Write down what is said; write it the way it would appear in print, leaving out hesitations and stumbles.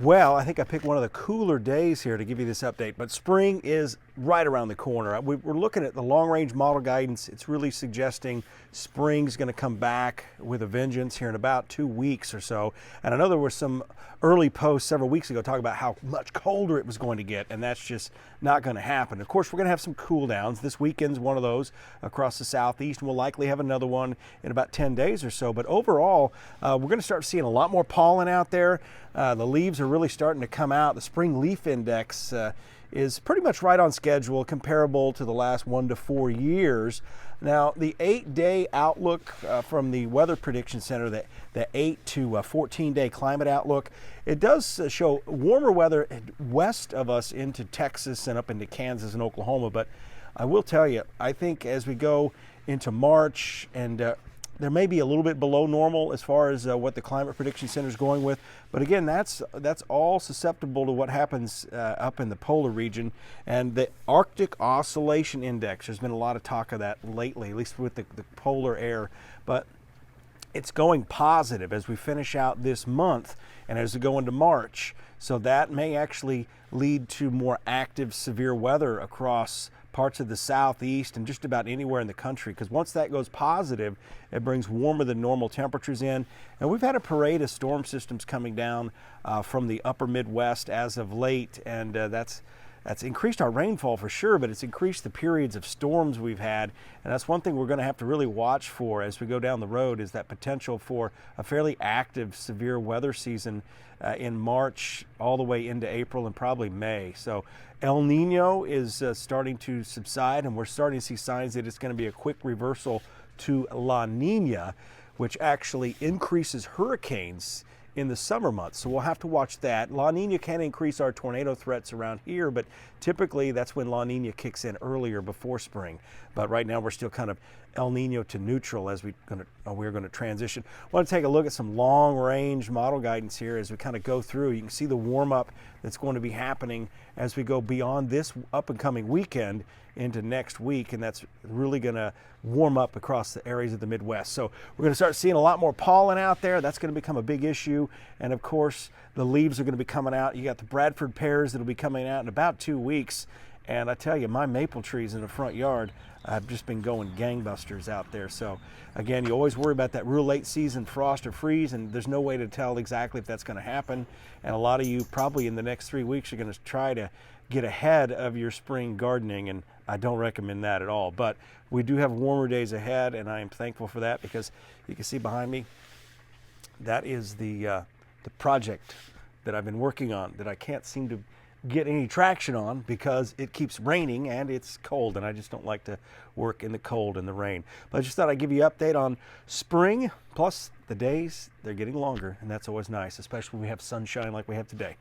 Well, I think I picked one of the cooler days here to give you this update, but spring is right around the corner. We're looking at the long-range model guidance. It's really suggesting spring's going to come back with a vengeance here in about 2 weeks or so. And I know there were some early posts several weeks ago talking about how much colder it was going to get, and that's just not going to happen. Of course, we're going to have some cool downs. This weekend's one of those across the southeast, and we'll likely have another one in about 10 days or so. But overall, we're going to start seeing a lot more pollen out there. The leaves are really starting to come out. The spring leaf index is pretty much right on schedule, comparable to the last 1 to 4 years. Now, the 8-day outlook from the Weather Prediction Center, the 8 to 14-day climate outlook, it does show warmer weather west of us into Texas and up into Kansas and Oklahoma. But I will tell you, I think as we go into March, and there may be a little bit below normal as far as what the Climate Prediction Center is going with. But again, that's all susceptible to what happens up in the polar region. And the Arctic Oscillation Index, there's been a lot of talk of that lately, at least with the polar air. But it's going positive as we finish out this month and as we go into March. So that may actually lead to more active severe weather across parts of the southeast and just about anywhere in the country, because once that goes positive, it brings warmer than normal temperatures in. And we've had a parade of storm systems coming down from the upper Midwest as of late, and that's increased our rainfall for sure, but it's increased the periods of storms we've had. And that's one thing we're going to have to really watch for as we go down the road, is that potential for a fairly active severe weather season in March all the way into April and probably May. So El Nino is starting to subside, and we're starting to see signs that it's going to be a quick reversal to La Nina, which actually increases hurricanes in the summer months. So we'll have to watch that. La Nina can increase our tornado threats around here, but typically that's when La Nina kicks in earlier before spring. But right now we're still kind of El Nino to neutral as we're going to transition. I want to take a look at some long range model guidance here as we kind of go through. You can see the warm up that's going to be happening as we go beyond this up and coming weekend into next week, and that's really going to warm up across the areas of the Midwest. So we're going to start seeing a lot more pollen out there. That's going to become a big issue. And of course, the leaves are going to be coming out. You got the Bradford pears that'll be coming out in about 2 weeks. And I tell you, my maple trees in the front yard have just been going gangbusters out there. So again, you always worry about that real late season frost or freeze, and there's no way to tell exactly if that's going to happen. And a lot of you probably in the next 3 weeks are going to try to get ahead of your spring gardening, and I don't recommend that at all. But we do have warmer days ahead, and I am thankful for that, because you can see behind me, that is the project that I've been working on that I can't seem to get any traction on because it keeps raining and it's cold, and I just don't like to work in the cold and the rain. But I just thought I'd give you an update on spring, plus the days, they're getting longer, and that's always nice, especially when we have sunshine like we have today.